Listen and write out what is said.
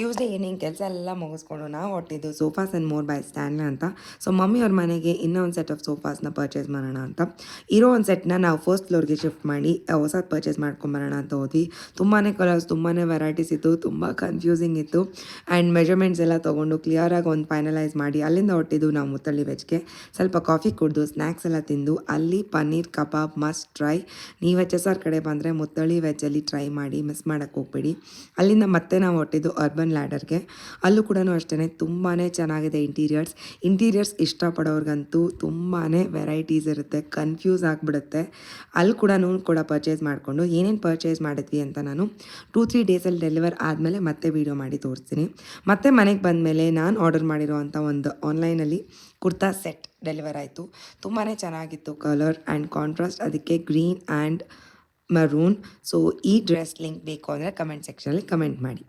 Tuesday evening ಕೆಲಸ ಎಲ್ಲ ಮುಗಿಸ್ಕೊಂಡು ನಾವು ಹೊಟ್ಟಿದ್ದು ಸೋಫಾಸ್ ಆ್ಯಂಡ್ ಮೋರ್ ಬೈ ಸ್ಟ್ಯಾನ್ಲೆ ಅಂತ. ಸೊ ಮಮ್ಮಿಯವ್ರ ಮನೆಗೆ ಇನ್ನೂ ಒಂದು ಸೆಟ್ ಆಫ್ ಸೋಫಾಸ್ನ ಪರ್ಚೇಸ್ ಮಾಡೋಣ ಅಂತ. ಇರೋ ಒಂದು ಸೆಟ್ನ ನಾವು ಫಸ್ಟ್ ಫ್ಲೋರ್ಗೆ ಶಿಫ್ಟ್ ಮಾಡಿ ಹೊಸದು ಪರ್ಚೇಸ್ ಮಾಡ್ಕೊಂಬರೋಣ ಅಂತ ಹೋದ್ವಿ. ತುಂಬಾ ಕಲರ್ಸ್, ತುಂಬಾ ವೆರೈಟೀಸ್ ಇತ್ತು, ತುಂಬ ಕನ್ಫ್ಯೂಸಿಂಗ್ ಇತ್ತು. ಆ್ಯಂಡ್ ಮೆಜರ್ಮೆಂಟ್ಸ್ ಎಲ್ಲ ತೊಗೊಂಡು ಕ್ಲಿಯರಾಗಿ ಒಂದು ಫೈನಲೈಸ್ ಮಾಡಿ ಅಲ್ಲಿಂದ ಹೊಟ್ಟಿದ್ದು ನಾವು ಮುತ್ತಳ್ಳಿ ವೆಜ್ಗೆ. ಸ್ವಲ್ಪ ಕಾಫಿ ಕುಡಿದು ಸ್ನ್ಯಾಕ್ಸ್ ಎಲ್ಲ ತಿಂದು ಅಲ್ಲಿ ಪನ್ನೀರ್ ಕಬಾಬ್ ಮಸ್ಟ್ ಟ್ರೈ. ನೀವು HSR ಕಡೆ ಬಂದರೆ ಮುತ್ತಳ್ಳಿ ವೆಜ್ಜಲ್ಲಿ ಟ್ರೈ ಮಾಡಿ, ಮಿಸ್ ಮಾಡೋಕ್ಕೆ ಹೋಗ್ಬೇಡಿ. ಅಲ್ಲಿಂದ ಮತ್ತೆ ನಾವು ಹೊಟ್ಟಿದ್ದು ಅರ್ಬನ್ ಲ್ಯಾಡರ್ಗೆ. ಅಲ್ಲೂ ಕೂಡ ಅಷ್ಟೇ ತುಂಬಾ ಚೆನ್ನಾಗಿದೆ ಇಂಟೀರಿಯರ್ಸ್ ಇಷ್ಟಪಡೋರ್ಗಂತೂ ತುಂಬಾ ವೆರೈಟೀಸ್ ಇರುತ್ತೆ, ಕನ್ಫ್ಯೂಸ್ ಆಗಿಬಿಡುತ್ತೆ. ಅಲ್ಲಿ ಕೂಡ ಪರ್ಚೇಸ್ ಮಾಡಿಕೊಂಡು ಏನೇನು ಪರ್ಚೇಸ್ ಮಾಡಿದ್ವಿ ಅಂತ ನಾನು 2-3 ಡೇಸಲ್ಲಿ ಡೆಲಿವರ್ ಆದಮೇಲೆ ಮತ್ತೆ ವೀಡಿಯೋ ಮಾಡಿ ತೋರಿಸ್ತೀನಿ. ಮತ್ತೆ ಮನೆಗೆ ಬಂದಮೇಲೆ ನಾನು ಆರ್ಡರ್ ಮಾಡಿರೋವಂಥ ಒಂದು ಆನ್ಲೈನಲ್ಲಿ ಕುರ್ತಾ ಸೆಟ್ ಡೆಲಿವರ್ ಆಯಿತು. ತುಂಬಾ ಚೆನ್ನಾಗಿತ್ತು ಕಲರ್ ಆ್ಯಂಡ್ ಕಾಂಟ್ರಾಸ್ಟ್, ಅದಕ್ಕೆ ಗ್ರೀನ್ ಆ್ಯಂಡ್ ಮರೂನ್. ಸೊ ಈ ಡ್ರೆಸ್ ಲಿಂಕ್ ಬೇಕು ಅಂದರೆ ಕಮೆಂಟ್ ಸೆಕ್ಷನಲ್ಲಿ ಕಮೆಂಟ್ ಮಾಡಿ.